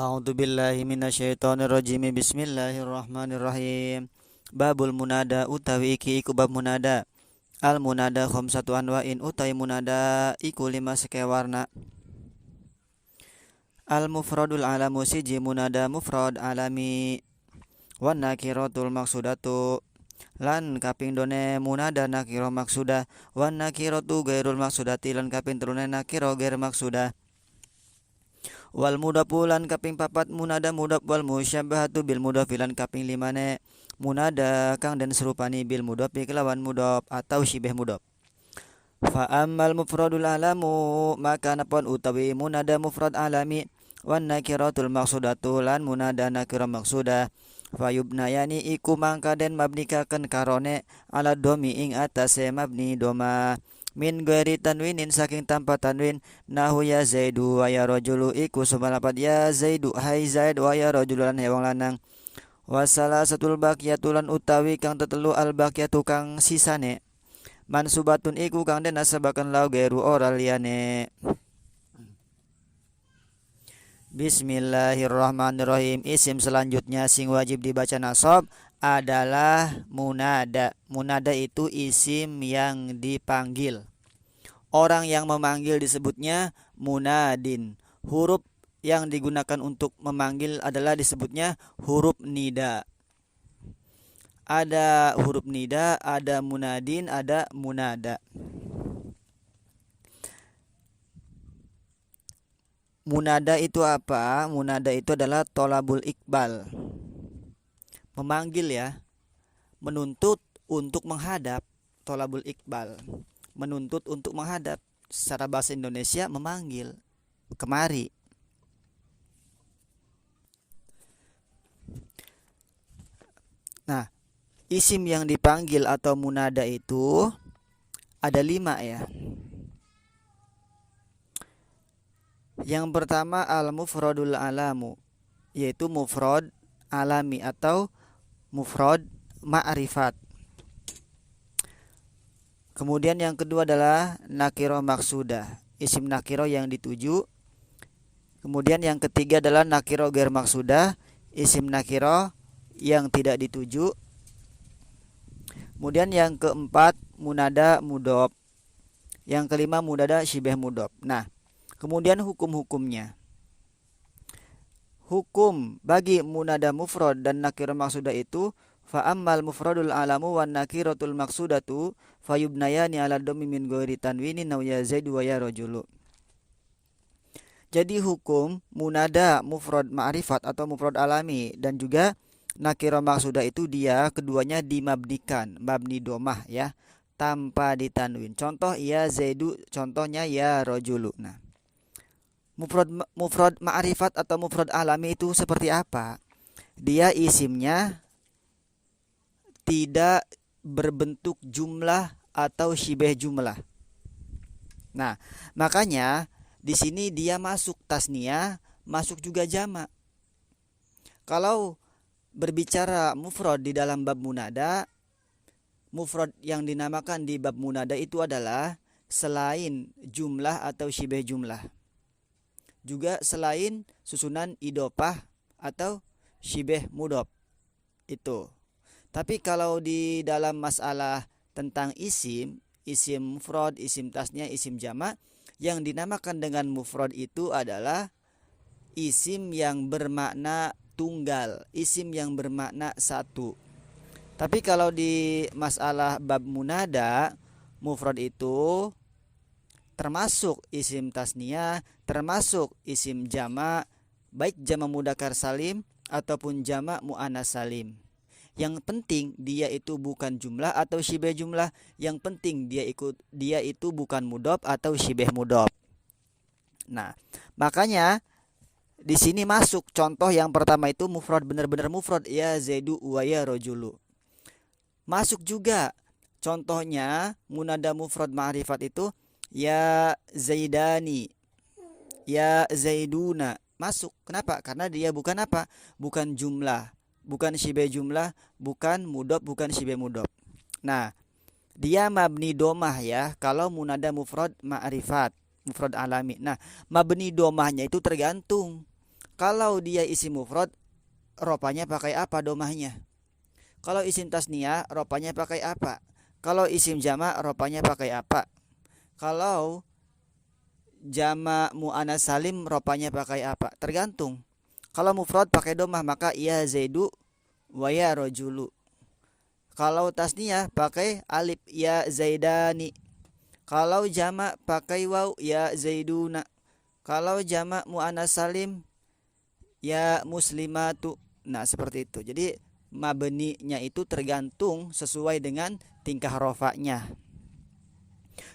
A'udzu billahi minasyaitonir rajim. Bismillahirrahmanirrahim. Babul munada utawi iki iku bab munada. Al munada khamsatu anwa'in utawi munada iku 5 sekewarna. Al mufradul alamu siji munada mufrad alami. Wan nakiratul maksudatu lan kaping done munada nakira maksudah. Wan nakiratu gairul maksudati lan kaping telune nakira gair maksudah. Wal mudhafu lan kaping papat munada mudhaf wal musyabbahatu bil mudhafi lan kaping limane munada kang den serupani bil mudhafi kelawan mudhaf atau syibeh mudhaf. Fa ammal mufradul alamu maka napon utawi munada mufrad alami wan nakiratul maksudatu lan munada nakira maksudah fayubnayani iku mangka den mabnikaken karone ala domi ing atase mabni doma min ghairi tanwinin saking tanpa tanwin nahu ya zaidu wa ya rajulu iku sumalapat ya zaidu hai zaid wa ya rajulu lan hewang lanang wasala satul baqiyatulan utawi kang tetelu al baqiyatu kang sisane mansubatun iku kang den nasabaken lau gairu ora liyane. Bismillahirrahmanirrahim. Isim selanjutnya sing wajib dibaca nasab adalah munada. Munada itu isim yang dipanggil. Orang yang memanggil disebutnya munadin. Huruf yang digunakan untuk memanggil adalah disebutnya huruf nida. Ada huruf nida, ada munadin, ada munada. Munada itu apa? Munada itu adalah tolabul iqbal. Memanggil ya. Menuntut untuk menghadap. Tolabul iqbal. Menuntut untuk menghadap. Secara bahasa Indonesia memanggil. Kemari. Nah, isim yang dipanggil atau munada itu ada 5 ya. Yang pertama al-mufradul alamu, yaitu mufrad alami atau mufrad ma'rifat. Kemudian yang kedua adalah nakiro maksudah, isim nakiro yang dituju. Kemudian yang ketiga adalah nakiro gair maksudah, isim nakiro yang tidak dituju. Kemudian yang keempat munada mudhof. Yang kelima munada syibeh mudhof. Nah, kemudian hukum-hukumnya. Hukum bagi munada mufrad dan nakirah maksudah itu fa ammal mufradul alamu wan nakiratul maksudatu fayubnayani ala dhammi min ghairi tanwinin aw ya zaidu wa ya rajulu. Jadi hukum munada mufrad ma'rifat atau mufrad alami dan juga nakirah maksudah itu dia keduanya dimabnikan, mabni domah ya, tanpa ditanwin. Contoh ya zaidu, contohnya ya rajulu. Nah, mufrad ma'rifat atau mufrad alami itu seperti apa? Dia isimnya tidak berbentuk jumlah atau syibeh jumlah. Nah, makanya di sini dia masuk tasniyah, masuk juga jamak. Kalau berbicara mufrad di dalam bab munada, mufrad yang dinamakan di bab munada itu adalah selain jumlah atau syibeh jumlah. Juga selain susunan idopah atau syibeh mudhof itu. Tapi kalau di dalam masalah tentang isim mufrad, isim tasnya, isim jamak, yang dinamakan dengan mufrad itu adalah isim yang bermakna tunggal, isim yang bermakna satu. Tapi kalau di masalah bab munada, mufrad itu termasuk isim tasniyah, termasuk isim jamak, baik jamak mudzakkar salim ataupun jamak muannas salim. Yang penting dia itu bukan jumlah atau syibeh jumlah. Yang penting dia itu bukan mudhof atau syibeh mudhof. Nah, makanya di sini masuk contoh yang pertama itu mufrad, benar-benar mufrad ya zaidu wa ya rajulu. Masuk juga contohnya munada mufrad ma'rifat itu ya zaidani, ya zaiduna, masuk. Kenapa? Karena dia bukan apa? Bukan jumlah, bukan syibeh jumlah, bukan mudhof, bukan syibeh mudhof. Nah, dia mabni domah ya kalau munada mufrad ma'rifat, mufrad alami. Nah, mabni domahnya itu tergantung. Kalau dia isim mufrad, ropanya pakai apa domahnya? Kalau isim tasniyah, ropanya pakai apa? Kalau isim jamak, ropanya pakai apa? Kalau jamak muannas salim, ropanya pakai apa? Tergantung. Kalau mufrad pakai domah, maka ya zaidu wa ya rojulu. Kalau tasniyah pakai alif, ya zaidani. Kalau jamak pakai waw, ya zaiduna. Kalau jamak muannas salim, ya muslimatu. Nah, seperti itu. Jadi mabninya itu tergantung sesuai dengan tingkah rofaknya.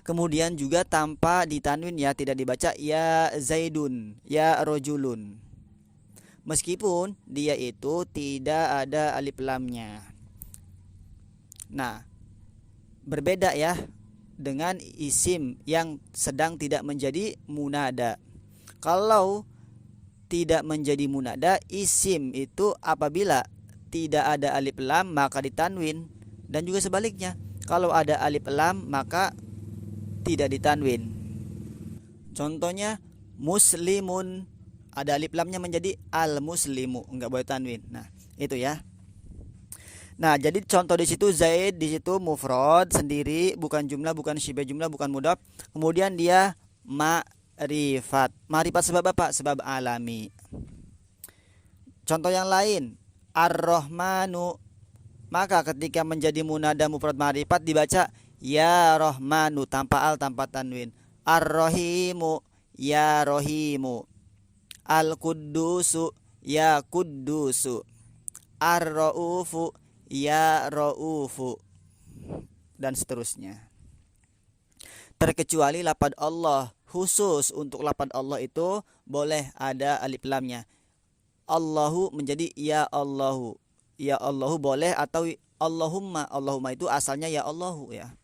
Kemudian juga tanpa ditanwin, ya, tidak dibaca ya zaidun, ya rojulun. Meskipun dia itu tidak ada alif lamnya. Nah, berbeda ya dengan isim yang sedang tidak menjadi munada. Kalau tidak menjadi munada, isim itu apabila tidak ada alif lam maka ditanwin, dan juga sebaliknya. Kalau ada alif lam maka tidak ditanwin. Contohnya muslimun, ada alif lamnya menjadi al muslimu, enggak boleh tanwin. Nah, itu ya. Nah, jadi contoh di situ zaid, di situ mufrad sendiri, bukan jumlah, bukan syibeh jumlah, bukan mudhaf. Kemudian dia ma'rifat. Ma'rifat sebab apa? Sebab alami. Contoh yang lain, ar-rahmanu. Maka ketika menjadi munada mufrad ma'rifat dibaca ya rahmanu, tanpa al, tanpa tanwin. Ar-rahimu, ya rahimu. Al-quddusu, ya quddusu. Ar-raufu, ya raufu, dan seterusnya. Terkecuali lafaz Allah, khusus untuk lafaz Allah itu boleh ada alif lamnya. Allahu menjadi ya Allahu. Ya Allahu boleh, atau Allahumma. Allahumma itu asalnya ya Allahu ya.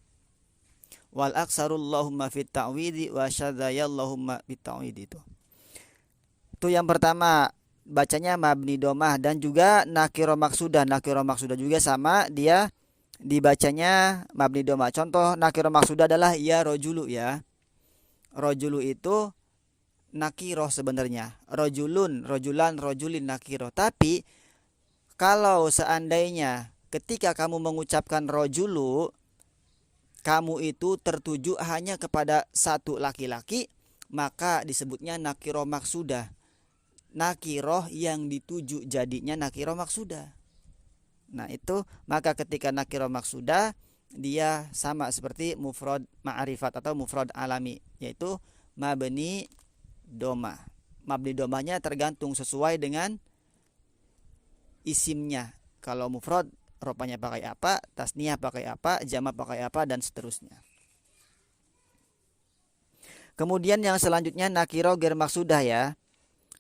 Wal aksarullahumma fit ta'widi wa syadzayallahumma fit ta'widi itu. Itu yang pertama, bacanya mabni domah, dan juga nakiro maksudah. Nakiro maksudah juga sama, dia dibacanya mabni domah. Contoh nakiro maksudah adalah ya rojulu ya. Rojulu itu nakiroh sebenarnya. Rojulun, rojulan, rojulin nakiroh. Tapi kalau seandainya ketika kamu mengucapkan rojulu, kamu itu tertuju hanya kepada satu laki-laki, maka disebutnya nakiro maksudah. Nakiroh yang dituju jadinya nakiroh maksudah. Nah, itu maka ketika nakiroh maksudah dia sama seperti mufrad ma'rifat atau mufrad alami, yaitu mabni domah. Mabni domahnya tergantung sesuai dengan isimnya. Kalau mufrad ropanya pakai apa, tasniyah pakai apa, jamak pakai apa, dan seterusnya. Kemudian yang selanjutnya nakiro ghair maksudah ya.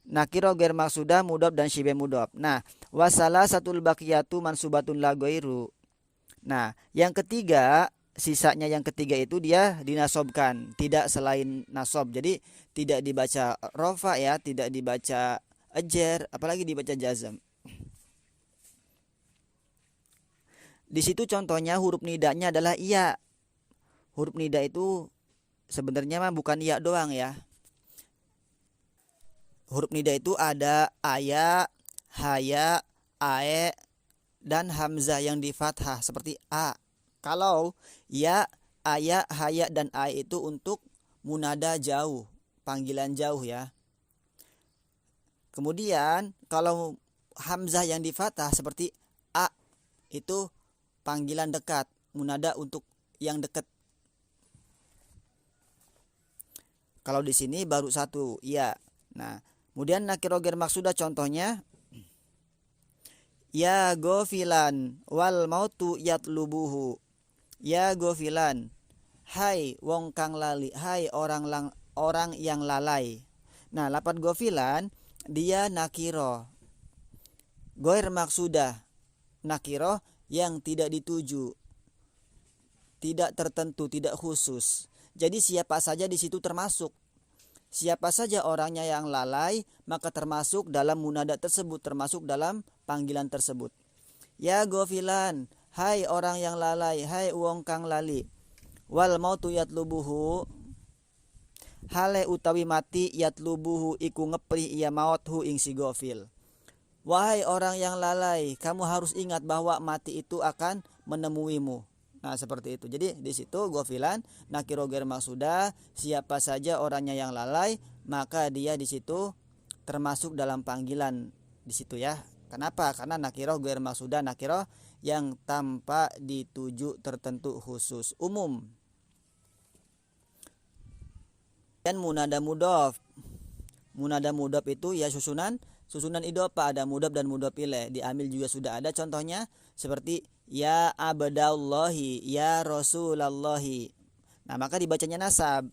Nakiro ghair maksudah mudhaf dan syibeh mudhaf. Nah, wasalah satul baqiyatu mansubatun la ghairu. Nah, yang ketiga, sisanya yang ketiga itu dia dinasobkan, tidak selain nasob. Jadi tidak dibaca rofa ya, tidak dibaca ajar, apalagi dibaca jazam. Di situ contohnya huruf nidanya adalah iya. Huruf nida itu sebenarnya mah bukan iya doang ya. Huruf nida itu ada aya, haya, ae, dan hamzah yang di fathah seperti a. Kalau ya, aya, haya, dan ae itu untuk munada jauh, panggilan jauh ya. Kemudian kalau hamzah yang di fathah seperti a itu panggilan dekat, munada untuk yang dekat. Kalau di sini baru satu ya. Nah, kemudian nakiro ghair maksudah contohnya ya gofilan wal mautu yatlubuhu. Ya gofilan, hai wong kang lali, hai orang yang lalai. Nah, lafaz gofilan dia nakiro ghair maksudah, nakiro yang tidak dituju, tidak tertentu, tidak khusus. Jadi siapa saja di situ termasuk. Siapa saja orangnya yang lalai, maka termasuk dalam munada tersebut, termasuk dalam panggilan tersebut. Ya gofilan, hai orang yang lalai, hai wong kang lali. Wal mautu yatlubuhu, hale utawi mati yatlubuhu iku ngepri ia mauthu ing si gofil. Wahai orang yang lalai, kamu harus ingat bahwa mati itu akan menemuimu. Nah, seperti itu. Jadi di situ gofilan nakiro ghair maksudah, siapa saja orangnya yang lalai, maka dia di situ termasuk dalam panggilan di situ ya. Kenapa? Karena nakiro ghair maksudah, nakiro yang tanpa dituju tertentu khusus, umum. Dan munada mudhof. Munada mudhof itu ya susunan idhofah, ada mudhof dan mudhof ilaih. Diambil juga sudah ada contohnya seperti ya abdallahi, ya rasulallahi. Nah, maka dibacanya nasab.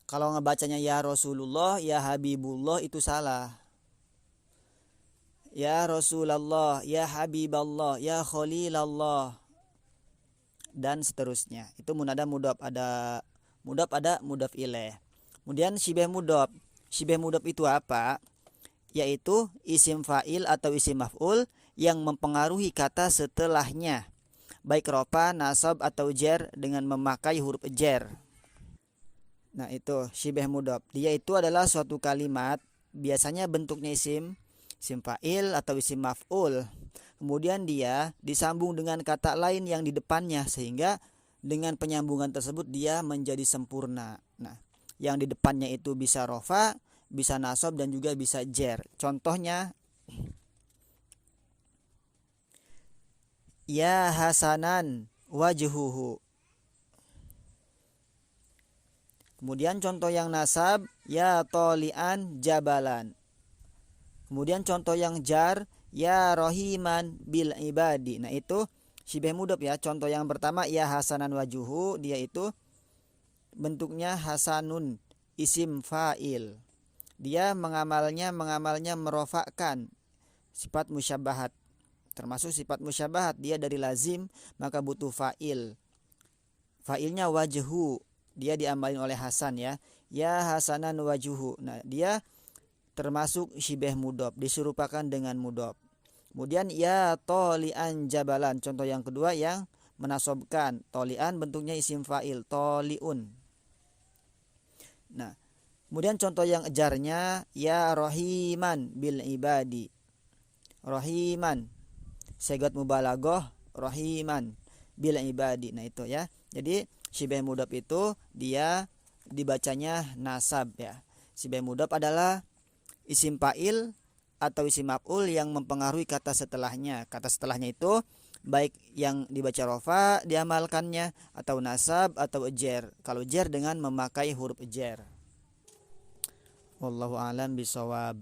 Kalau ngebacanya ya Rasulullah, ya Habibullah itu salah. Ya Rasulullah, ya Habiballah, ya Khalilallah, dan seterusnya. Itu munada mudhof, ada mudhof ilaih. Kemudian syibeh mudhof. Syibeh mudhof itu apa? Yaitu isim fa'il atau isim maf'ul yang mempengaruhi kata setelahnya, baik rofa, nasab atau jar dengan memakai huruf jar. Nah, itu syibeh mudhof. Dia itu adalah suatu kalimat, biasanya bentuknya isim fa'il atau isim maf'ul. Kemudian dia disambung dengan kata lain yang di depannya, sehingga dengan penyambungan tersebut dia menjadi sempurna. Nah, yang di depannya itu bisa rofa, bisa nasab, dan juga bisa jar. Contohnya ya hasanan wajhuhu. Kemudian contoh yang nasab ya tolian jabalan. Kemudian contoh yang jar ya rohiman bil ibadi. Nah, itu syibeh mudhof ya. Contoh yang pertama ya hasanan wajuhu, dia itu bentuknya hasanun, isim fa'il. Dia mengamalnya merofakkan sifat musyabahat. Termasuk sifat musyabahat, dia dari lazim maka butuh fa'il. Fa'ilnya wajhu, dia diamalin oleh Hasan ya. Ya hasanan wajuhu. Nah, dia termasuk syibeh mudhof, diserupakan dengan mudhof. Kemudian ya tolian jabalan, contoh yang kedua yang menasobkan. Tolian bentuknya isim fa'il, toliun. Nah, kemudian contoh yang jarnya ya rohiman bil ibadi. Rohiman, segot mubalaghah, rohiman bil ibadi. Nah, itu ya. Jadi syibeh mudhof itu dia dibacanya nasab ya. Syibeh mudhof adalah isim fa'il atau isim maf'ul yang mempengaruhi kata setelahnya. Kata setelahnya itu baik yang dibaca rofa diamalkannya, atau nasab atau jar. Kalau jar dengan memakai huruf jar. Wallahu a'lam bishawab.